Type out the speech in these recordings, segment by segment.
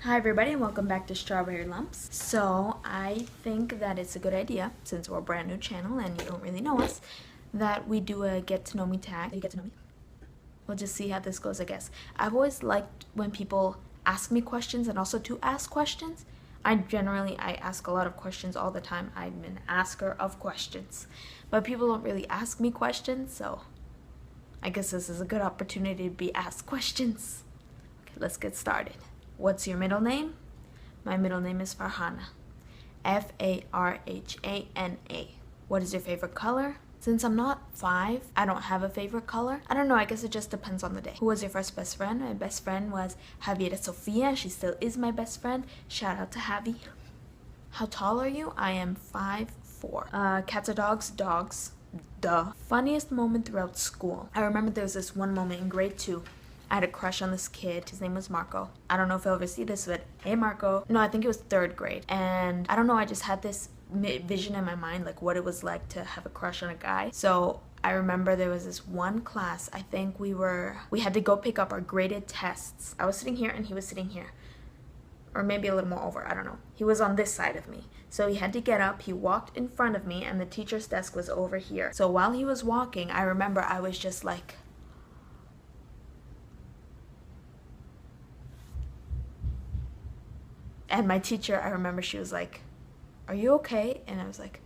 Hi everybody and welcome back to Strawberry Lumps. So I think that it's a good idea, since we're a brand new channel and you don't really know us, that we do a get to know me tag. You get to know me. We'll just see how this goes, I guess. I've always liked when people ask me questions and also to ask questions. I ask a lot of questions all the time. I'm an asker of questions. But people don't really ask me questions, so I guess this is a good opportunity to be asked questions. Okay, let's get started. What's your middle name? My middle name is Farhana. Farhana. What is your favorite color? Since I'm not 5, I don't have a favorite color. I don't know, I guess it just depends on the day. Who was your first best friend? My best friend was Javiera Sofia. She still is my best friend. Shout out to Javi. How tall are you? I am 5'4". Cats or dogs? Dogs. Duh. Funniest moment throughout school. I remember there was this one moment in grade 2. I had a crush on this kid. His name was Marco. I don't know if he'll ever see this, but hey, Marco. No, I think it was 3rd grade. And I don't know, I just had this vision in my mind, like what it was like to have a crush on a guy. So I remember there was this one class, I think we had to go pick up our graded tests. I was sitting here and he was sitting here. Or maybe a little more over, I don't know. He was on this side of me. So he had to get up, he walked in front of me, and the teacher's desk was over here. So while he was walking, I remember I was just like, and my teacher, I remember she was like, "Are you okay?" And I was like,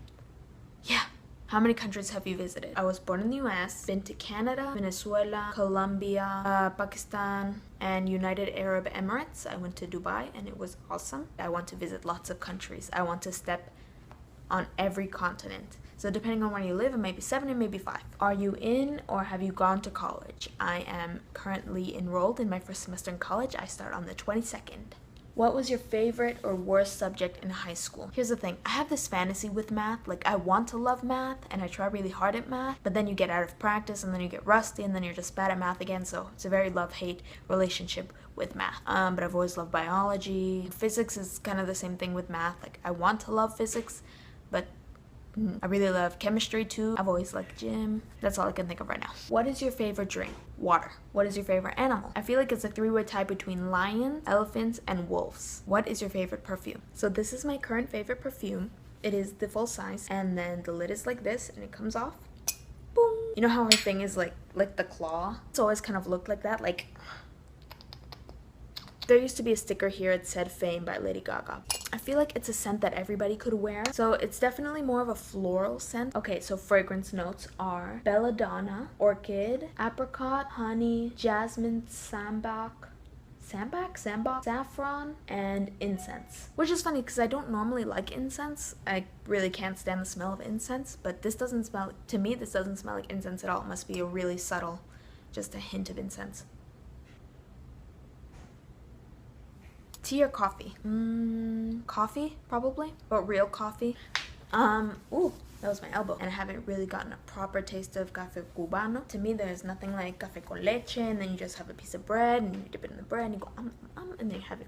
"Yeah." How many countries have you visited? I was born in the US, been to Canada, Venezuela, Colombia, Pakistan, and United Arab Emirates. I went to Dubai and it was awesome. I want to visit lots of countries. I want to step on every continent. So depending on where you live, it may be 7, it may be 5. Are you in or have you gone to college? I am currently enrolled in my first semester in college. I start on the 22nd. What was your favorite or worst subject in high school? Here's the thing, I have this fantasy with math, like I want to love math and I try really hard at math, but then you get out of practice and then you get rusty and then you're just bad at math again, so it's a very love-hate relationship with math. But I've always loved biology. Physics is kind of the same thing with math, like I want to love physics, but I really love chemistry too. I've always liked gym. That's all I can think of right now. What is your favorite drink? Water. What is your favorite animal? I feel like it's a 3-way tie between lions, elephants, and wolves. What is your favorite perfume? So this is my current favorite perfume. It is the full size, and then the lid is like this, and it comes off. Boom. You know how her thing is like the claw? It's always kind of looked like that, like. There used to be a sticker here, it said Fame by Lady Gaga. I feel like it's a scent that everybody could wear, so it's definitely more of a floral scent. Okay, so fragrance notes are belladonna, orchid, apricot, honey, jasmine, sambac, saffron, and incense. Which is funny because I don't normally like incense. I really can't stand the smell of incense, but this doesn't smell, to me this doesn't smell like incense at all. It must be a really subtle, just a hint of incense. Tea or coffee? Coffee, probably, but real coffee. Ooh, that was my elbow. And I haven't really gotten a proper taste of café cubano. To me, there's nothing like café con leche, and then you just have a piece of bread, and you dip it in the bread, and you go, and then you have it.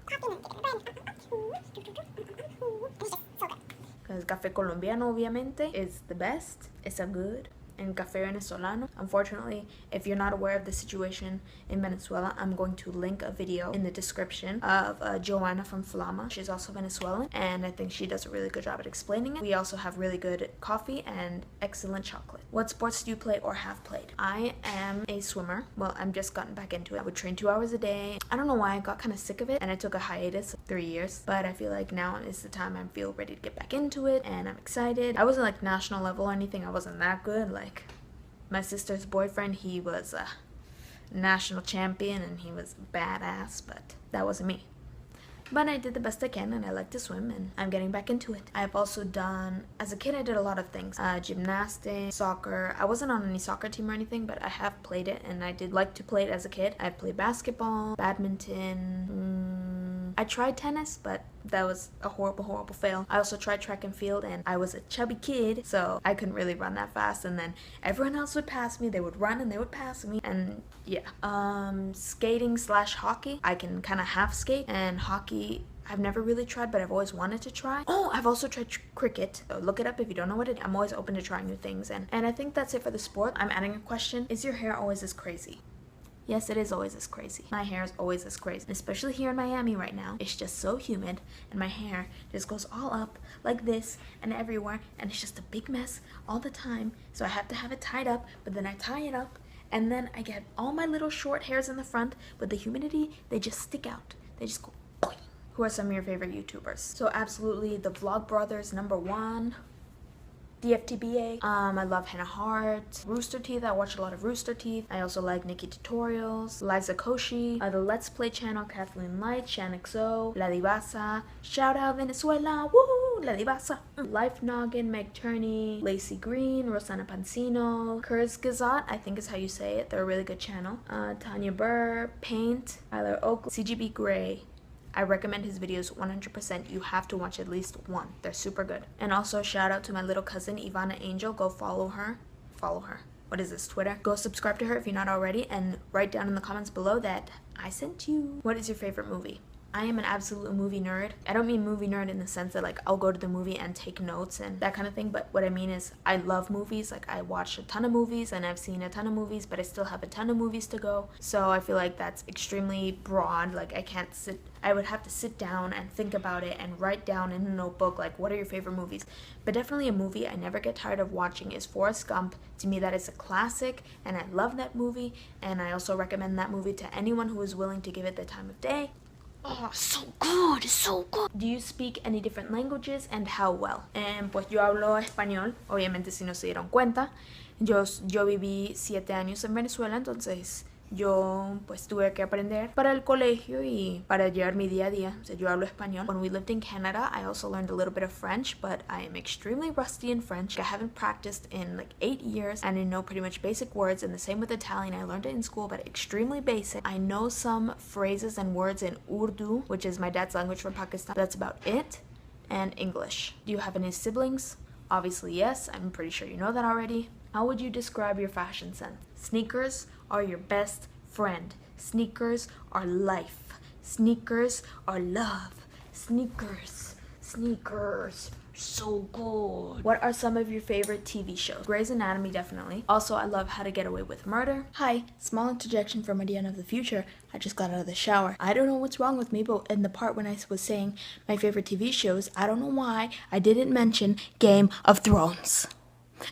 Because café colombiano, obviamente, is the best. It's so good. And Café Venezolano. Unfortunately, if you're not aware of the situation in Venezuela, I'm going to link a video in the description of Joanna from Flama. She's also Venezuelan, and I think she does a really good job at explaining it. We also have really good coffee and excellent chocolate. What sports do you play or have played? I am a swimmer. Well, I'm just gotten back into it. I would train 2 hours a day. I don't know why I got kind of sick of it, and I took a hiatus of 3 years, but I feel like now is the time I feel ready to get back into it, and I'm excited. I wasn't like national level or anything. I wasn't that good. Like, my sister's boyfriend, he was a national champion and he was badass, but that wasn't me. But I did the best I can, and I like to swim, and I'm getting back into it. I've also done, as a kid I did a lot of things. Gymnastics, soccer. I wasn't on any soccer team or anything, but I have played it, and I did like to play it as a kid. I played basketball, badminton. I tried tennis, but that was a horrible fail. I also tried track and field, and I was a chubby kid, so I couldn't really run that fast, and then everyone else would pass me. They would run and they would pass me, and yeah. Skating/hockey. I can kind of half skate, and hockey I've never really tried, but I've always wanted to try. Oh, I've also tried cricket. So look it up if you don't know what it is. I'm always open to trying new things, and I think that's it for the sport. I'm adding a question. Is your hair always this crazy? Yes, it is always this crazy. My hair is always this crazy. Especially here in Miami right now. It's just so humid and my hair just goes all up like this and everywhere. And it's just a big mess all the time. So I have to have it tied up, but then I tie it up. And then I get all my little short hairs in the front. With the humidity, they just stick out. They just go boing. Who are some of your favorite YouTubers? So absolutely the Vlogbrothers, #1. DFTBA. I love Hannah Hart. Rooster Teeth. I watch a lot of Rooster Teeth. I also like Nikki Tutorials. Liza Koshy. The Let's Play channel, Kathleen Light, ShanXO, La Divasa. Shout out Venezuela. Woo! La Divasa. Life Noggin, Meg Turney, Lacey Green, Rosanna Pansino, Kurzgesagt, I think is how you say it. They're a really good channel. Tanya Burr, Paint, Tyler Oakley, CGB Gray. I recommend his videos 100%. You have to watch at least one. They're super good. And also shout out to my little cousin Ivana Angel. Go follow her. Follow her. What is this, Twitter? Go subscribe to her if you're not already and write down in the comments below that I sent you. What is your favorite movie? I am an absolute movie nerd. I don't mean movie nerd in the sense that like I'll go to the movie and take notes and that kind of thing, but what I mean is I love movies. Like I watch a ton of movies and I've seen a ton of movies, but I still have a ton of movies to go. So I feel like that's extremely broad. Like I would have to sit down and think about it and write down in a notebook like what are your favorite movies. But definitely a movie I never get tired of watching is Forrest Gump. To me that is a classic and I love that movie, and I also recommend that movie to anyone who is willing to give it the time of day. Oh, so good, so good. Do you speak any different languages and how well? Pues yo hablo español, obviamente si no se dieron cuenta. Yo viví 7 años en Venezuela, entonces yo pues tuve que aprender para el colegio y para llevar mi día a día. O sea, yo hablo español. When we lived in Canada, I also learned a little bit of French, but I am extremely rusty in French. I haven't practiced in like 8 years, and I know pretty much basic words, and the same with Italian. I learned it in school, but extremely basic. I know some phrases and words in Urdu, which is my dad's language from Pakistan. That's about it. And English. Do you have any siblings? Obviously yes, I'm pretty sure you know that already. How would you describe your fashion sense? Sneakers are your best friend. Sneakers are life. Sneakers are love. Sneakers. So good. What are some of your favorite TV shows? Grey's Anatomy, definitely. Also, I love How to Get Away with Murder. Hi, small interjection from Mariana of the future. I just got out of the shower. I don't know what's wrong with me, but in the part when I was saying my favorite TV shows, I don't know why I didn't mention Game of Thrones.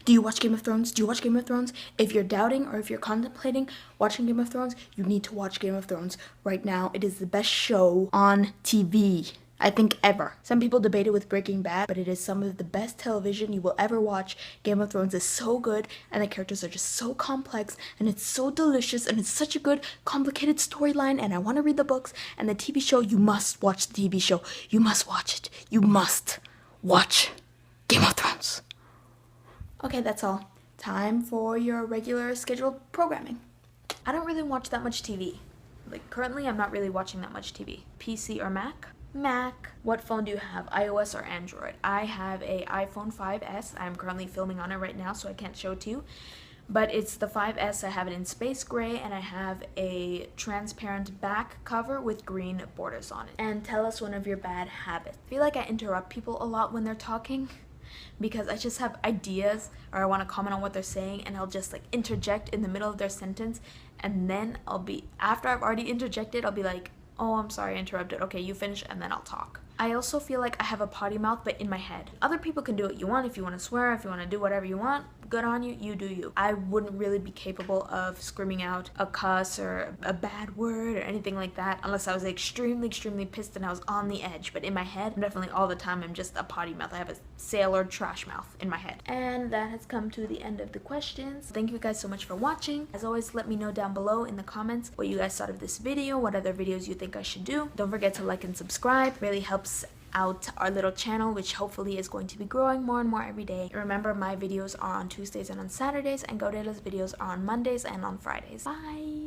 Do you watch Game of Thrones? Do you watch Game of Thrones? If you're doubting or if you're contemplating watching Game of Thrones, you need to watch Game of Thrones right now. It is the best show on TV, I think, ever. Some people debate it with Breaking Bad, but it is some of the best television you will ever watch. Game of Thrones is so good, and the characters are just so complex, and it's so delicious, and it's such a good, complicated storyline, and I want to read the books. And the TV show, you must watch the TV show. You must watch it. You must watch Game of Thrones. Okay, that's all. Time for your regular scheduled programming. I don't really watch that much TV. Like, currently, I'm not really watching that much TV. PC or Mac? Mac. What phone do you have, iOS or Android? I have a iPhone 5S. I'm currently filming on it right now, so I can't show it to you. But it's the 5S. I have it in space gray, and I have a transparent back cover with green borders on it. And tell us one of your bad habits. I feel like I interrupt people a lot when they're talking, because I just have ideas or I want to comment on what they're saying, and I'll just like interject in the middle of their sentence, and then after I've already interjected, I'll be like, oh, I'm sorry I interrupted. Okay, you finish, and then I'll talk. I also feel like I have a potty mouth, but in my head. Other people can do what you want. If you want to swear, if you want to do whatever you want, good on you, you do you. I wouldn't really be capable of screaming out a cuss or a bad word or anything like that unless I was extremely, extremely pissed and I was on the edge. But in my head, definitely all the time, I'm just a potty mouth. I have a sailor trash mouth in my head. And that has come to the end of the questions. Thank you guys so much for watching. As always, let me know down below in the comments what you guys thought of this video, what other videos you think I should do. Don't forget to like and subscribe. It really helps out our little channel, which hopefully is going to be growing more and more every day. Remember, my videos are on Tuesdays and on Saturdays, and Gabriela's videos are on Mondays and on Fridays. Bye!